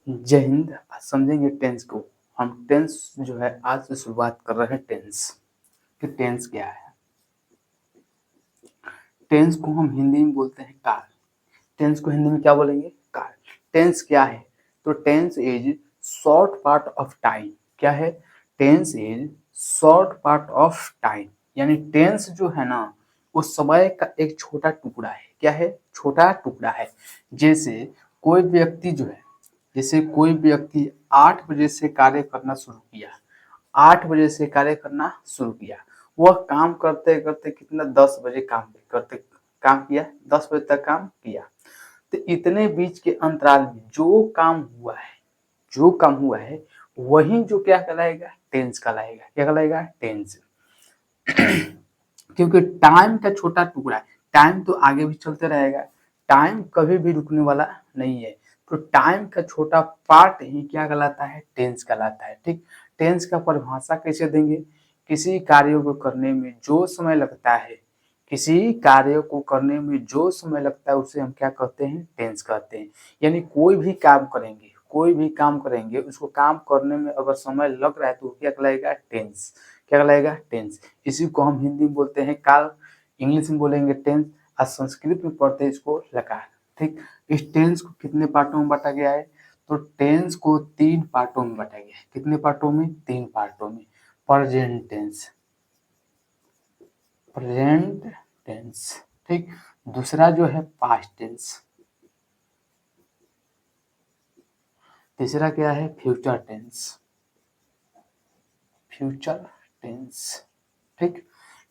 जय हिंद। आज समझेंगे टेंस को। हम टेंस जो है आज से शुरुआत कर रहे हैं टेंस कि टेंस क्या है। टेंस को हम हिंदी में बोलते हैं काल। टेंस को हिंदी में क्या बोलेंगे? काल। टेंस क्या है? तो tense is short part of time. क्या है? Tense is short part of time, यानी टेंस जो है ना वो समय का एक छोटा टुकड़ा है। क्या है? छोटा टुकड़ा है। जैसे कोई व्यक्ति जो है, जैसे कोई व्यक्ति 8 बजे से कार्य करना शुरू किया, 8 बजे से कार्य करना शुरू किया, वह काम करते करते कितना 10 बजे काम किया, 10 बजे तक काम किया। तो इतने बीच के अंतराल में जो काम हुआ है वही जो क्या कहलाएगा? टेंस कहलाएगा। क्या कहलाएगा? टेंस। क्योंकि टाइम का छोटा टुकड़ा है, टाइम तो आगे भी चलते रहेगा, टाइम कभी भी रुकने वाला नहीं है। तो टाइम का छोटा पार्ट ही क्या कहलाता है? टेंस कहलाता है। ठीक। टेंस का परिभाषा कैसे देंगे? किसी कार्य को करने में जो समय लगता है, किसी कार्य को करने में जो समय लगता है उसे हम क्या कहते हैं? टेंस कहते हैं। यानी कोई भी काम करेंगे उसको काम करने में अगर समय लग रहा है तो क्या कहलाएगा? टेंस। क्या कहलाएगा? टेंस। इसी को हम हिंदी में बोलते हैं काल, इंग्लिश में बोलेंगे टेंस, और संस्कृत में पढ़ते हैं इसको लकार। ठीक। इस टेंस को कितने पार्टों में बांटा गया है? तो टेंस को 3 पार्टों में बांटा गया है। कितने पार्टों में? 3 पार्टों में। Present tense, present tense. ठीक। दूसरा जो है पास्ट टेंस, तीसरा क्या है? Future tense, future tense. ठीक।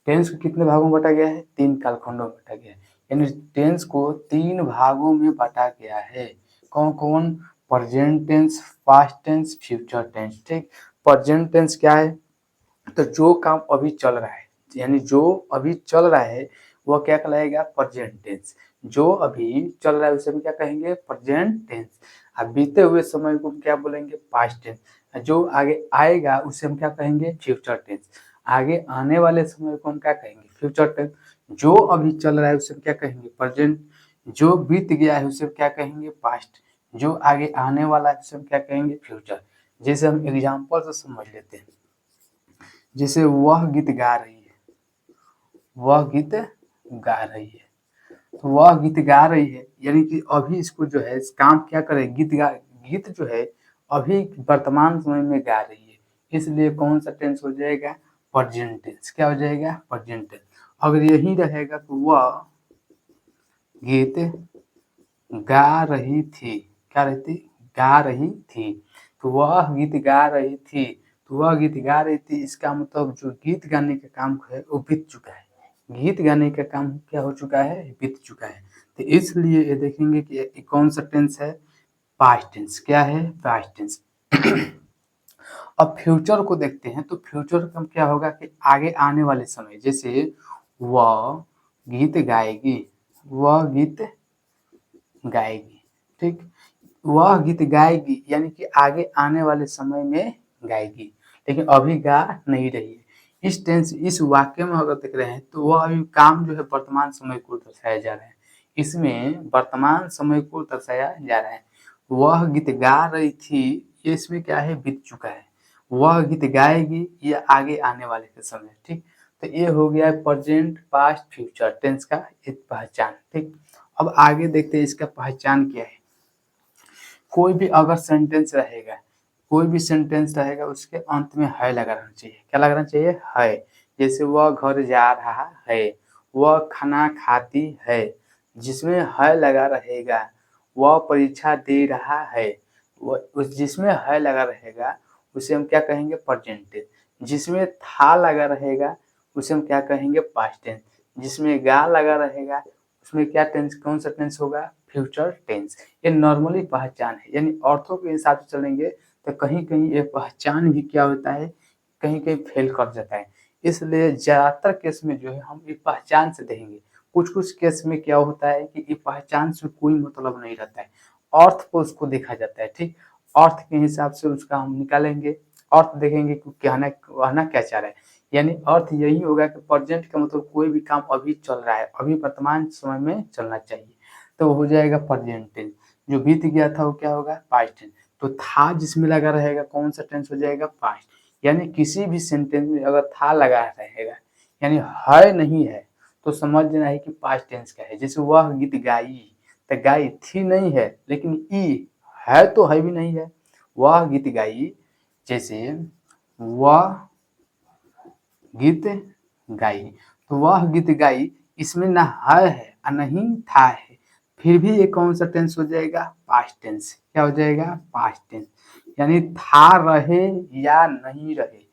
टेंस को कितने भागों में बांटा गया है? 3 कालखंडों में बांटा गया है। यानी टेंस को 3 भागों में बांटा गया है। कौन कौन? Present tense, past tense, future tense. ठीक। प्रेजेंट टेंस क्या है? तो जो काम अभी चल रहा है, यानी जो अभी चल रहा है वह क्या कहलाएगा? Present tense. जो अभी चल रहा है उसे हम क्या कहेंगे? Present tense. अब बीते हुए समय को क्या बोलेंगे? Past tense. जो आगे आएगा उसे हम क्या कहेंगे? Future tense. आगे आने वाले समय को हम क्या कहेंगे? Future tense. जो अभी चल रहा है उसे हम क्या कहेंगे? प्रेजेंट। जो बीत गया है उसे क्या कहेंगे? पास्ट। जो आगे आने वाला है उसे हम क्या कहेंगे? फ्यूचर। जैसे हम एग्जाम्पल से समझ लेते हैं। जैसे वह गीत गा रही है, वह गीत गा रही है, तो वह गीत गा रही है यानी कि अभी इसको जो है इस काम क्या करे? गीत जो है अभी वर्तमान समय में गा रही है, इसलिए कौन सा टेंस हो जाएगा? Present tense. क्या हो जाएगा? Present tense. अगर यही रहेगा तो वह गीत गा रही थी, क्या रहती? गा रही थी। तो वह गीत गा रही थी, तो वह गीत गा रही थी, इसका मतलब जो गीत गाने का काम है वो बीत चुका है। गीत गाने का काम क्या हो चुका है? बीत चुका है। तो इसलिए ये देखेंगे कि ये कौन सा टेंस है? Past tense. क्या है? Past tense. अब फ्यूचर को देखते हैं तो फ्यूचर का क्या होगा कि आगे आने वाले समय, जैसे वह गीत गाएगी, वह गीत गाएगी। ठीक। वह गीत गाएगी यानी कि आगे आने वाले समय में गाएगी, लेकिन अभी गा नहीं रही है। इस टेंस, इस वाक्य में अगर देख रहे हैं तो वह अभी काम जो है वर्तमान समय को दर्शाया जा रहा है। इसमें वर्तमान समय को दर्शाया जा रहा है। वह गीत गा रही थी, ये इसमें क्या है? बीत चुका है। वह गीत गाएगी, ये आगे आने वाले के समय। ठीक। तो ये हो गया प्रेजेंट, पास्ट, फ्यूचर टेंस का एक पहचान। ठीक। अब आगे देखते हैं इसका पहचान क्या है। कोई भी अगर सेंटेंस रहेगा, कोई भी सेंटेंस रहेगा उसके अंत में है लगा रहना चाहिए। क्या लगना चाहिए? है। जैसे वह घर जा रहा है, वह खाना खाती है, जिसमें है लगा रहेगा। वह परीक्षा दे रहा है, वह उस जिसमें है लगा रहेगा उसे हम क्या कहेंगे? Present tense. जिसमें था लगा रहेगा उसे हम क्या कहेंगे? Past tense. जिसमें गा लगा रहेगा उसमें क्या टेंस, कौन सा टेंस होगा? Future tense. ये नॉर्मली पहचान है, यानी अर्थों के हिसाब से चलेंगे तो कहीं कहीं ये पहचान भी क्या होता है? कहीं कहीं फेल कर जाता है। इसलिए ज्यादातर केस में जो है हम ये पहचान से देखेंगे। कुछ कुछ केस में क्या होता है कि ये पहचान से कोई मतलब नहीं रहता है, अर्थ को उसको देखा जाता है। ठीक। अर्थ के हिसाब से उसका हम निकालेंगे, अर्थ देखेंगे कि कहना क्या चाह रहा है। यानी अर्थ यही होगा कि प्रेजेंट का मतलब कोई भी काम अभी चल रहा है, अभी वर्तमान समय में चलना चाहिए, तो हो जाएगा प्रेजेंट टेंस। जो बीत गया था वो क्या होगा? Past tense. तो था जिसमें लगा रहेगा कौन सा टेंस हो जाएगा, पास्ट। यानी किसी भी सेंटेंस में अगर था लगा रहेगा यानी है नहीं है तो समझना है कि पास्ट टेंस का है। जैसे वह गीत गाई, तो गाई थी नहीं है लेकिन ई है तो है भी नहीं है, वह गीत गाई। जैसे वह गीत गाई, तो वह गीत गाई इसमें ना है और नहीं था है, फिर भी ये कौन सा टेंस हो जाएगा, पास्ट टेंस। क्या हो जाएगा, पास्ट टेंस। यानी था रहे या नहीं रहे,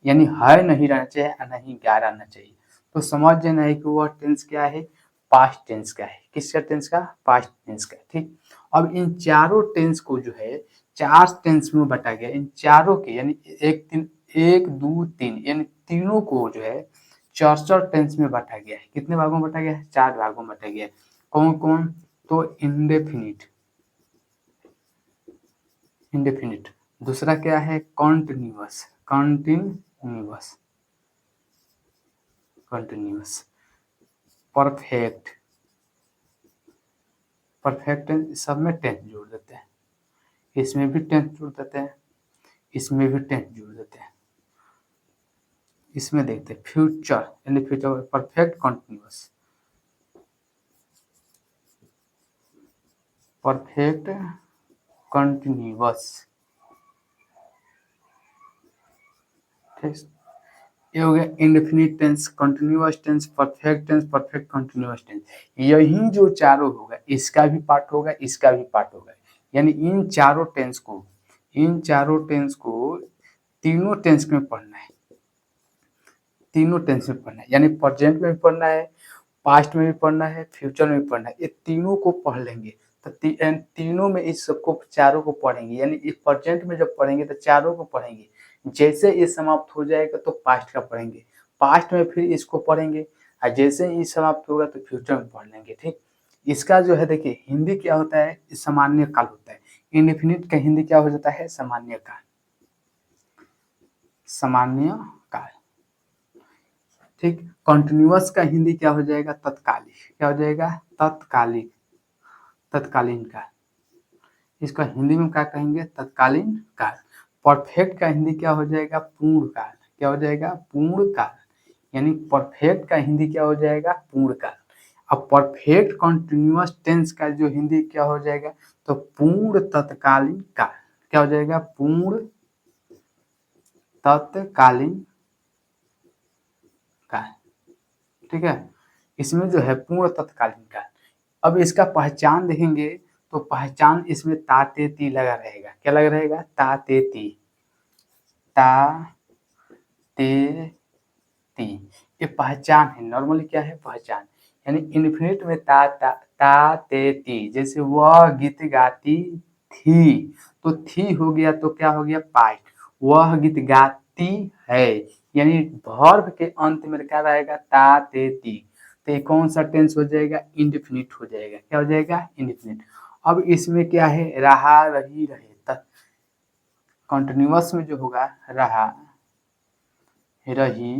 यानी है नहीं रहना चाहिए और नहीं गा रहना चाहिए, तो समझ जाना है कि वह टेंस क्या है, पास्ट टेंस का है। किसका टेंस का, पास्ट टेंस का। ठीक, अब इन चारों टेंस को जो है चार टेंस में बटा गया। इन चारों के यानी एक दो तीन यानी तीनों को जो है चार टेंस में बांटा गया है। कितने भागों में बांटा गया है, चार भागों में बांटा गया है। कौन कौन, तो इंडेफिनिट, इंडेफिनिट। दूसरा क्या है, continuous, continuous, continuous. Perfect, perfect सब में टेंस जोड़ देते हैं, इसमें भी टेंस जोड़ देते हैं, इसमें भी टेंस जोड़ देते हैं। इसमें देखते हैं फ्यूचर यानी future perfect continuous, perfect continuous. ठीक, ये हो गया indefinite tense, continuous tense, perfect tense, perfect continuous tense. यही जो चारों होगा इसका भी पार्ट होगा, इसका भी पार्ट होगा। यानी इन चारों टेंस को, इन चारों टेंस को तीनों टेंस में पढ़ना है, तीनों टेंस में पढ़ना है। यानी प्रेजेंट में भी पढ़ना है, पास्ट में भी पढ़ना है, फ्यूचर में भी पढ़ना है। ये तीनों को पढ़ लेंगे तो तीनों में इस सबको चारों को पढ़ेंगे। यानी इस प्रेजेंट में जब पढ़ेंगे तो चारों को पढ़ेंगे, जैसे ये समाप्त हो जाएगा तो पास्ट का पढ़ेंगे, पास्ट में फिर इसको पढ़ेंगे, और जैसे ही समाप्त होगा तो फ्यूचर में पढ़ लेंगे। ठीक, इसका जो है देखिए हिंदी क्या होता है, सामान्य काल होता है। इंडेफिनिट का हिंदी क्या हो जाता है, सामान्य काल, सामान्य काल। ठीक, कंटिन्यूअस का हिंदी क्या हो जाएगा, तत्कालिक। क्या हो जाएगा, तत्कालिक, तत्कालीन काल। इसका हिंदी में क्या कहेंगे, तत्कालीन काल। परफेक्ट का हिंदी क्या हो जाएगा, पूर्ण काल। क्या हो जाएगा, पूर्ण काल। यानी परफेक्ट का हिंदी क्या हो जाएगा, पूर्ण काल। अब परफेक्ट कंटिन्यूअस टेंस का जो हिंदी क्या हो जाएगा, तो पूर्ण तत्कालीन काल। क्या हो जाएगा, पूर्ण तत्कालीन काल। ठीक है, इसमें जो है पूर्ण तत्कालीन काल। अब इसका पहचान देखेंगे तो पहचान इसमें ता ते ती लगा रहेगा। क्या लगा रहेगा, ता ते ती, ता ते ती। ये पहचान है, नॉर्मली क्या है, पहचान। यानी इन्फिनिट में ता ते ती। जैसे वह गीत गाती थी, तो थी हो गया तो क्या हो गया, पास्ट। वह गीत गाती है, यानी वर्ब के अंत में क्या रहेगा, ता ते ती। तो ये कौन सा टेंस हो जाएगा, इंडेफिनिट हो जाएगा। क्या हो जाएगा, इंडेफिनिट। अब इसमें क्या है, रहा रही रहे। कंटिन्यूअस में जो होगा रहा रही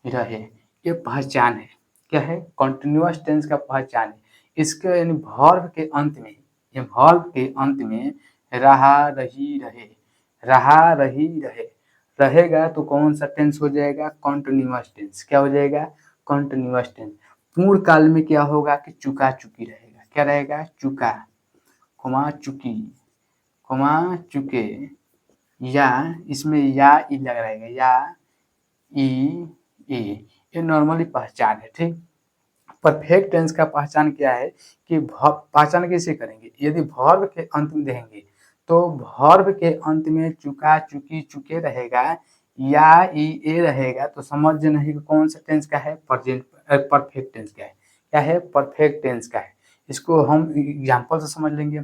रहे, ये पहचान है। क्या है, कंटिन्यूअस टेंस का पहचान है। इसके यानी वर्ब के अंत में, ये वर्ब के अंत में रहा रही रहे, रहा रही रहे रहेगा तो कौन सा टेंस हो जाएगा, कंटिन्यूअस टेंस। क्या हो जाएगा, कंटिन्यूअस टेंस। पूर्ण काल में क्या होगा कि चुका चुकी रहेगा। क्या रहेगा, चुका, खुमा चुकी, खुमा चुके, या इसमें या ई लग रहेगा, या ई ए, ये नॉर्मली पहचान है। ठीक, परफेक्ट टेंस का पहचान क्या है कि पहचान कैसे करेंगे, यदि वर्ब के अंत में देंगे तो वर्ब के अंत में चुका चुकी चुके रहेगा, या ई ए रहेगा, तो समझ नहीं कि कौन सा टेंस का है, प्रेजेंट परफेक्ट टेंस का है। क्या है, परफेक्ट टेंस का है। इसको हम एग्जांपल से समझ लेंगे।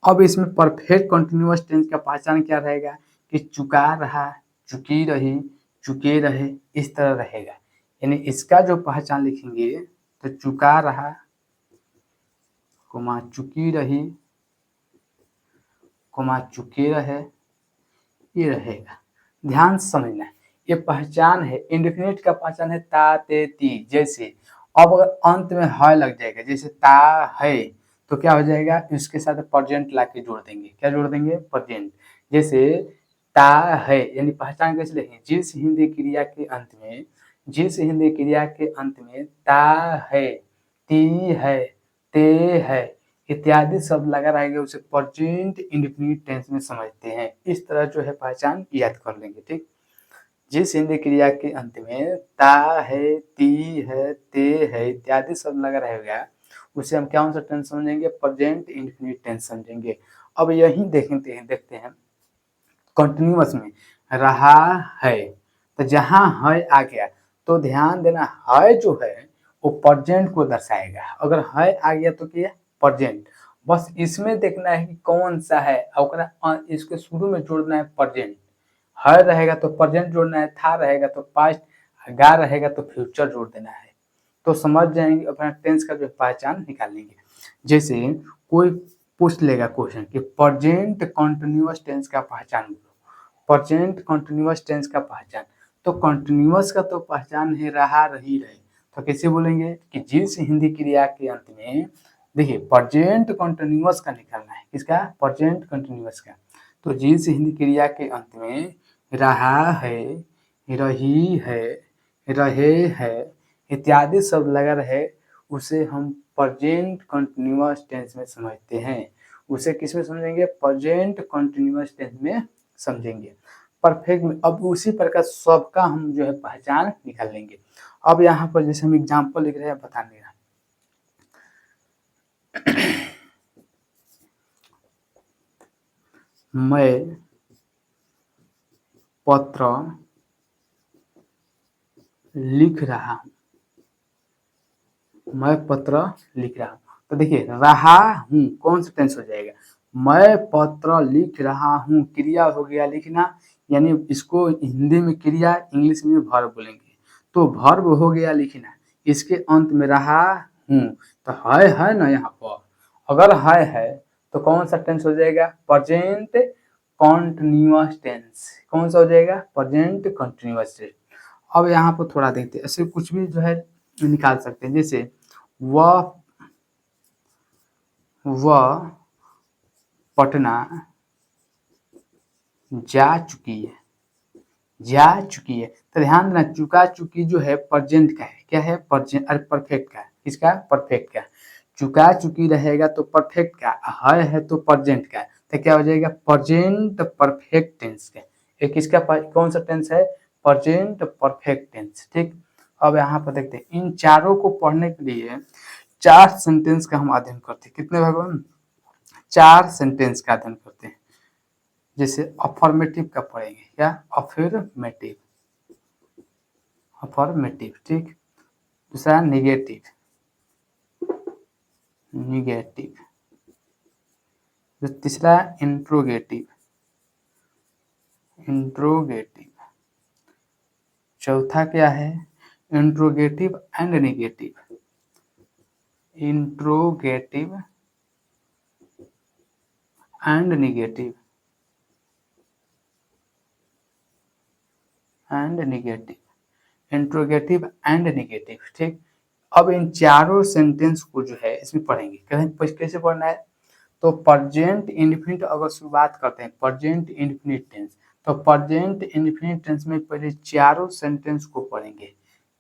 अब इसमें परफेक्ट कंटिन्यूअस टेंस का पहचान क्या रहेगा कि चुका रहा, चुकी रही, चुके रहे, इस तरह रहेगा। यानी इसका जो पहचान लिखेंगे तो चुका रहा, कोमा चुकी रही, कोमा चुके रहे, ये रहेगा। ध्यान से समझना, ये पहचान है। इंडेफिनिट का पहचान है ता ते ती। जैसे अब अगर अंत में है लग जाएगा, जैसे ता है, तो क्या हो जाएगा, इसके साथ प्रेजेंट ला के जोड़ देंगे। क्या जोड़ देंगे, प्रेजेंट। जैसे ता है, यानी पहचान कैसे लिखेंगे, जिस हिंदी क्रिया के अंत में, जिस हिंदी क्रिया के अंत में ता है, ती है, ते है इत्यादि शब्द लगा रहेगा उसे प्रेजेंट इंडेफिनिट टेंस में समझते हैं। इस तरह जो है पहचान याद कर लेंगे। ठीक, जिस हिंदी क्रिया के अंत में ता है, ती है, ते है इत्यादि शब्द लगा रहेगा उसे हम क्या सा टेंस समझेंगे, प्रेजेंट इंडेफिनिट टेंस समझेंगे। अब यही देखते हैं कंटिन्यूअस में रहा है, तो जहां है आ गया तो ध्यान देना है जो है वो प्रेजेंट को दर्शाएगा। अगर है आ गया तो क्या, प्रेजेंट। बस इसमें देखना है कि कौन सा है, और इसके शुरू में जोड़ना है प्रेजेंट। है रहेगा तो प्रेजेंट जोड़ना है, था रहेगा तो पास्ट, गा रहेगा तो फ्यूचर जोड़ देना है। तो समझ जाएंगे, अपना टेंस का जो पहचान निकाल लेंगे। जैसे कोई पूछ लेगा क्वेश्चन कि प्रेजेंट कंटिन्यूअस टेंस का पहचान दो, प्रेजेंट कंटिन्यूअस टेंस का पहचान। तो कंटिन्यूअस का तो पहचान है रहा, रही, रहे। तो कैसे बोलेंगे कि जिस हिंदी क्रिया के अंत में, देखिए प्रेजेंट कंटिन्यूअस का निकालना है, किसका, प्रेजेंट कंटिन्यूअस का। तो जिस हिंदी क्रिया के अंत में रहा है, रही है, रहे है इत्यादि शब्द लगा रहे उसे हम प्रेजेंट कंटिन्यूअस टेंस में समझते हैं। उसे किस में समझेंगे, प्रेजेंट कंटिन्यूअस टेंस में समझेंगे। परफेक्ट में अब उसी प्रकार सबका हम जो है पहचान निकाल लेंगे। अब यहाँ पर जैसे हम एग्जाम्पल लिख रहे हैं बताने का, मैं पत्र लिख रहा हूँ, मैं पत्र लिख रहा हूँ। तो देखिए रहा हूँ कौन सा टेंस हो जाएगा, मैं पत्र लिख रहा हूँ क्रिया हो गया लिखना, यानी इसको हिंदी में क्रिया, इंग्लिश में वर्ब बोलेंगे। तो वर्ब हो गया लिखना, इसके अंत में रहा हूँ तो है ना यहाँ पर। अगर है तो कौन सा टेंस हो जाएगा, प्रेजेंट कॉन्टिन्यूअस टेंस। कौन सा हो जाएगा, प्रेजेंट कॉन्टिन्यूअस टेंस। अब यहाँ पर थोड़ा देखते हैं, ऐसे कुछ भी जो है निकाल सकते हैं। जैसे वह पटना जा चुकी है, जा चुकी है। तो ध्यान देना चुका चुकी जो है प्रेजेंट का है, क्या है, प्रेजेंट, अरे परफेक्ट का, किसका, परफेक्ट का। चुका चुकी रहेगा तो परफेक्ट का, है तो प्रेजेंट का, तो क्या हो जाएगा, प्रेजेंट परफेक्ट टेंस का। ये किसका कौन सा टेंस है, प्रेजेंट परफेक्ट टेंस। ठीक, अब यहाँ पर देखते हैं इन चारों को पढ़ने के लिए 4 सेंटेंस का हम अध्ययन करते हैं। कितने भगवान, 4 सेंटेंस का अध्ययन करते हैं। जैसे अफर्मेटिव का पढ़ेंगे, क्या, अफर्मेटिव, अफर्मेटिव। ठीक, दूसरा निगेटिव, निगेटिव। तीसरा इंट्रोगेटिव, इंट्रोगेटिव। चौथा क्या है, interrogative and negative, interrogative and negative, and negative, interrogative and negative. ठीक, अब इन चारों सेंटेंस को जो है इसमें पढ़ेंगे। कैसे पढ़ना है, तो प्रेजेंट इंडेफिनिट अगर शुरुआत करते हैं, प्रेजेंट इंडेफिनिट टेंस, तो प्रेजेंट इंडेफिनिट टेंस में पहले चारों सेंटेंस को पढ़ेंगे।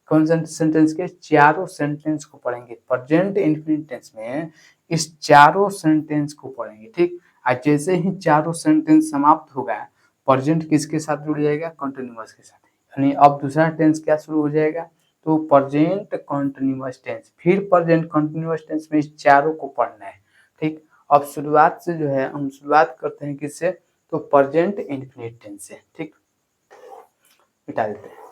कौन सा सेंटेंस के, चारों सेंटेंस को पढ़ेंगे। प्रेजेंट इंडेफिनिट टेंस में इस चारों सेंटेंस को पढ़ेंगे। ठीक, आज जैसे ही चारों सेंटेंस समाप्त होगा, प्रेजेंट किसके साथ जुड़ जाएगा, कंटिन्यूअस के साथ। यानी अब दूसरा टेंस क्या शुरू हो जाएगा, तो प्रेजेंट कंटिन्यूअस टेंस, फिर प्रेजेंट कंटिन्यूअस टेंस में इस चारों को पढ़ना है। ठीक, अब शुरुआत से जो है हम शुरुआत करते हैं किससे, तो प्रेजेंट इंडेफिनिट टेंस से। ठीक, मिटा देते हैं।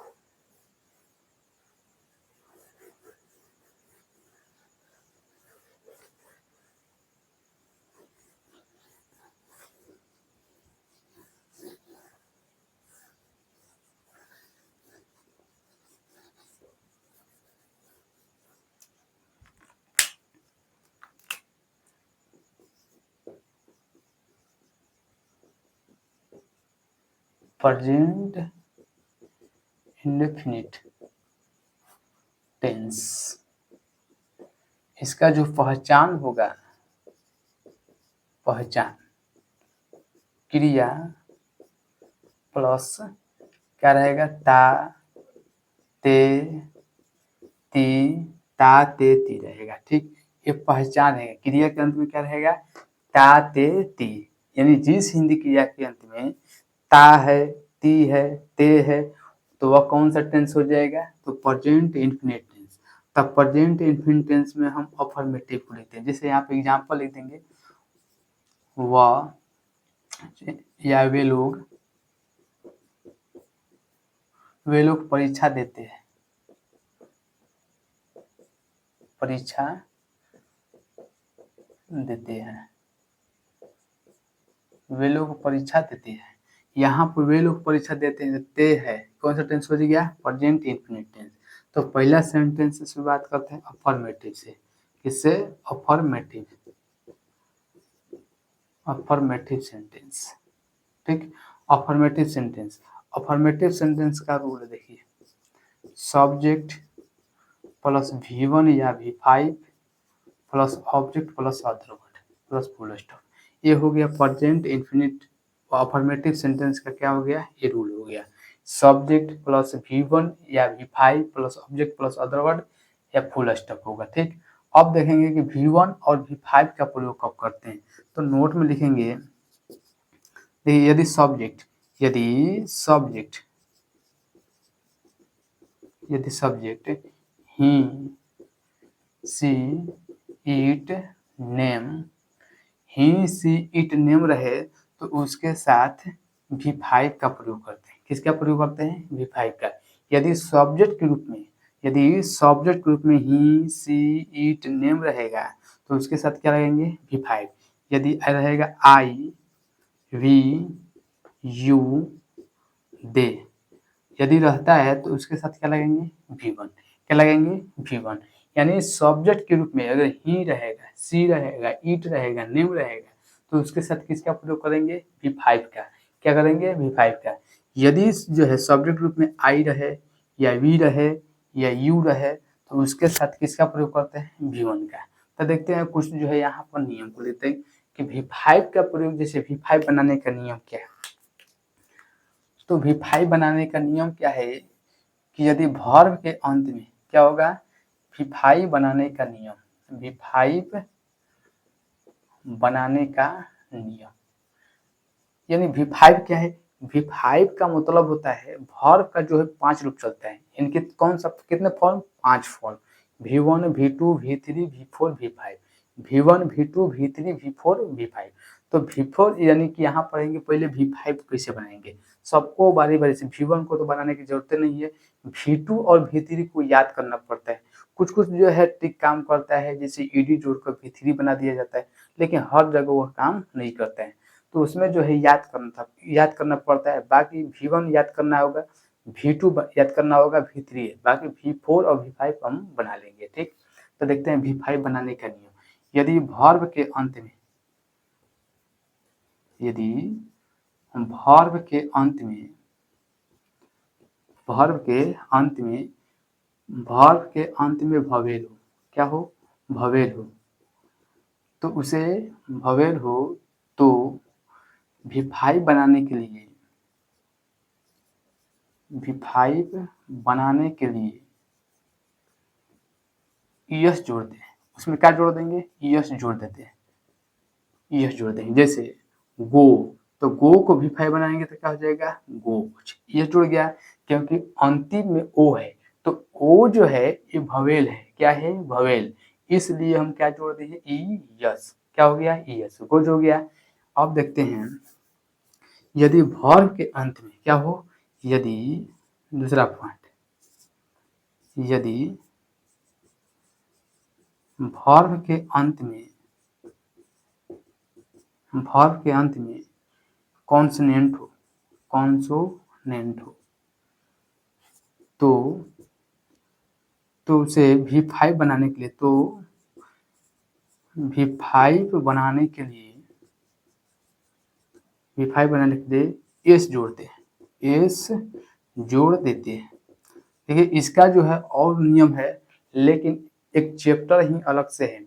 प्रेजेंट इंडेफिनिट टेंस, इसका जो पहचान होगा पहचान, क्रिया प्लस क्या रहेगा, ता ते ती, ता ते ती रहेगा। ठीक, ये पहचान है। क्रिया के अंत में क्या रहेगा, ता ते ती, यानी जिस हिंदी क्रिया के अंत में ता है, ती है, ते है, तो वह कौन सा टेंस हो जाएगा, तो प्रेजेंट इंफिनिट टेंस। तब प्रेजेंट इंफिनिट टेंस में हम अफर्मेटिव को लिखते हैं। जैसे यहाँ पे एग्जांपल लिख देंगे, वह या वे लोग परीक्षा देते हैं, परीक्षा देते हैं, वे लोग परीक्षा देते हैं। यहाँ पर वे लोग परीक्षा देते हैं, ते है, कौन सा टेंस हो गया, प्रेजेंट इंफिनिट टेंस। तो पहला सेंटेंस से शुरुआत करते हैं अफर्मेटिव से। किससे, अफर्मेटिव, अफर्मेटिव सेंटेंस। ठीक, अफर्मेटिव सेंटेंस, अफर्मेटिव सेंटेंस का रूल देखिए, सब्जेक्ट प्लस V1 या V5 plus object plus other word plus full stop. ये हो गया प्रेजेंट इंफिनिट अफर्मेटिव सेंटेंस का क्या हो गया, ये रूल हो गया। सब्जेक्ट प्लस V1 या V5 plus object plus other word या फुल स्टॉप होगा। ठीक, अब देखेंगे कि V1 और V5 का प्रयोग कब करते हैं, तो नोट में लिखेंगे, देखिए यदि subject he see it name, he see it name रहे तो उसके साथ V5 का प्रयोग करते हैं। किसका प्रयोग करते हैं, V5 का। यदि सब्जेक्ट के रूप में ही सी इट नेम रहेगा तो उसके साथ क्या लगेंगे, V5। यदि रहेगा आई वी यू दे, यदि रहता है तो उसके साथ क्या लगेंगे, V1। क्या लगेंगे, V1। यानी सब्जेक्ट के रूप में अगर ही रहेगा, सी रहेगा, इट रहेगा, नेम रहेगा तो उसके साथ किसका प्रयोग करेंगे, V5 का। क्या करेंगे, V5 का। यदि जो है सब्जेक्ट रूप में आई रहे या वी रहे या यू रहे तो उसके साथ किसका प्रयोग करते हैं, V1 का। तो देखते हैं कुछ जो है यहाँ पर नियम को लेते हैं कि V5 का प्रयोग, जैसे V5 बनाने का नियम क्या है, तो V5 बनाने का नियम क्या है कि यदि वर्ब के अंत में क्या होगा, V5 बनाने का नियम, V5 बनाने का नियम, यानी V5 क्या है, V5 का मतलब होता है वर्ब का जो है 5 रूप चलता है। इनके कौन सा, कितने form, 5 form, V1 V2 V3 V4 V5, V1 V2 V3 V4 V5। तो V4 यानी कि यहाँ पढ़ेंगे पहले V5 कैसे बनाएंगे, सबको बारी बारी से। V1 को तो बनाने की जरूरत नहीं है, V2 और V3 को याद करना पड़ता है। कुछ कुछ जो है ट्रिक काम करता है, जैसे ईडी जोड़कर V3 बना दिया जाता है, लेकिन हर जगह वह काम नहीं करता है। तो उसमें जो है याद करना पड़ता है। बाकी V1 याद करना होगा, V2 याद करना होगा, V3 है, बाकी V4 और V5 हम बना लेंगे। ठीक, तो देखते हैं V5 बनाने का नियम। यदि वर्ब के अंत में भवेल हो, क्या हो, भवेल हो, तो उसे भवेल हो तो V5 बनाने के लिए यस जोड़ते हैं। उसमें क्या जोड़ देंगे, यस जोड़ देते हैं, यस जोड़ देंगे। जैसे गो, तो गो को V5 बनाएंगे तो क्या हो जाएगा, गो। यस जुड़ गया, क्योंकि अंतिम में ओ है, तो ओ जो है ये भवेल है, क्या है, भवेल, इसलिए हम क्या जोड़ दिए, ई यस। क्या हो गया, ई यस, गो जो गया। अब देखते हैं यदि वर्ब के अंत में क्या हो, यदि दूसरा पॉइंट, यदि वर्ब के अंत में कॉन्सोनेंट हो तो उसे V5 बनाने के लिए एस जोड़ते हैं, एस जोड़ देते हैं। देखिए इसका जो है और नियम है, लेकिन एक चैप्टर ही अलग से है,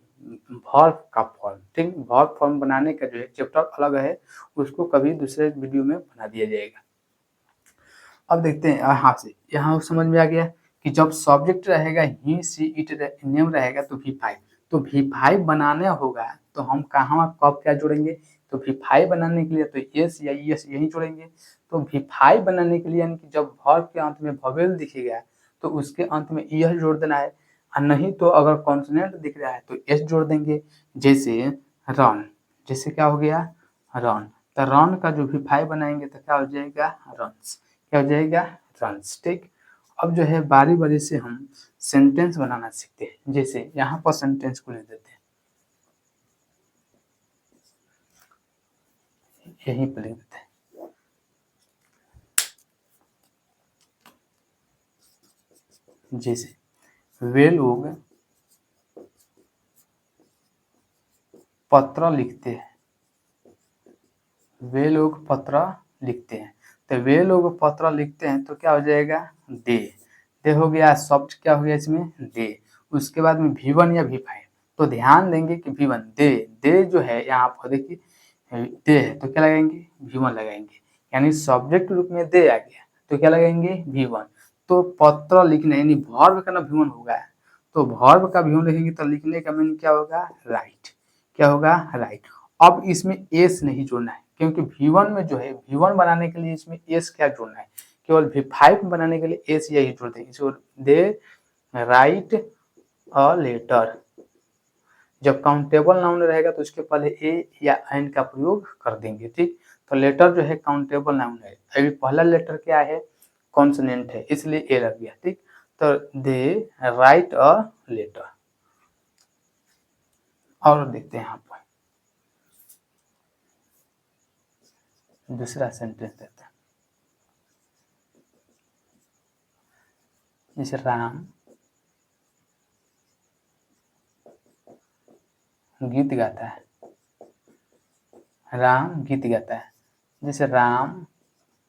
वर्ब का फॉर्म। ठीक, वर्ब फॉर्म बनाने का जो है चैप्टर अलग है, उसको कभी दूसरे वीडियो में बना दिया जाएगा। अब देखते हैं यहाँ से, यहाँ समझ में आ गया कि जब सब्जेक्ट रहेगा ही सी इट नेम रहेगा तो V5, तो V5 बनाना होगा तो हम कहाँ कब क्या जोड़ेंगे, तो V5 बनाने के लिए तो एस या एस यही जोड़ेंगे। तो V5 बनाने के लिए यानी कि जब वर्ब के अंत में वोवेल दिखेगा तो उसके अंत में यह जोड़ देना है, और नहीं तो अगर कॉन्सोनेंट दिख रहा है तो एस जोड़ देंगे। जैसे रन, जैसे क्या हो गया रन, तो रन का जो V5 बनाएंगे तो क्या हो जाएगा रन्स, क्या हो जाएगा रन्स। ठीक, अब जो है बारी बारी से हम सेंटेंस बनाना सीखते हैं। जैसे यहाँ पर सेंटेंस को लिख देते हैं, यहीं पर लिख देते हैं, जैसे वे लोग पत्र लिखते हैं, वे लोग पत्र लिखते हैं, तो वे लोग पत्र लिखते हैं तो क्या हो जाएगा दे, दे हो गया, शब्द क्या हो गया इसमें दे। उसके बाद में V1 या V5, तो ध्यान देंगे कि V1 दे, दे जो है यहाँ पर देखिए दे है तो क्या लगाएंगे V1 लगाएंगे, यानी सब्जेक्ट रूप में दे आ गया तो क्या लगाएंगे V1। तो पत्र लिखने यानी वर्ब का ना V1 होगा, तो वर्ब का V1 लिखेंगे तो लिखने का मीनिंग क्या होगा राइट, क्या होगा राइट। अब इसमें एस नहीं जोड़ना है क्योंकि V1 में जो है V1 बनाने के लिए इसमें एस क्या जोड़ना है, केवल V5 बनाने के लिए एस यही जोड़ देंगे। इसको दे राइट अ लेटर, जब काउंटेबल नाउन रहेगा तो उसके पहले ए या एन का प्रयोग कर देंगे। ठीक, तो लेटर जो है काउंटेबल नाउन है, अभी पहला लेटर क्या है कॉन्सोनेंट है इसलिए ए लग गया। ठीक, तो दे राइट अ लेटर। और देखते हैं यहाँ पर दूसरा सेंटेंस देते हैं, जैसे राम गीत गाता है, राम गीत गाता है। जैसे राम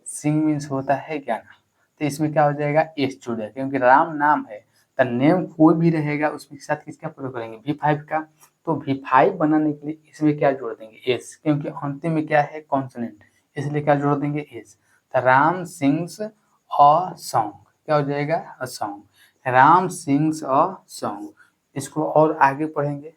सिंग मीन्स होता है गाना, तो इसमें क्या हो जाएगा एस जुड़ जाएगा क्योंकि राम नाम है, तो नेम कोई भी रहेगा उसके साथ किसका प्रयोग करेंगे V5 का। तो V5 बनाने के लिए इसमें क्या जोड़ देंगे एस, क्योंकि अंतिम में क्या है कॉन्सोनेंट, इसलिए क्या जोड़ देंगे एस। तो राम सिंग्स अ सॉन्ग, क्या हो जाएगा a song, Ram sings a song. इसको और आगे पढ़ेंगे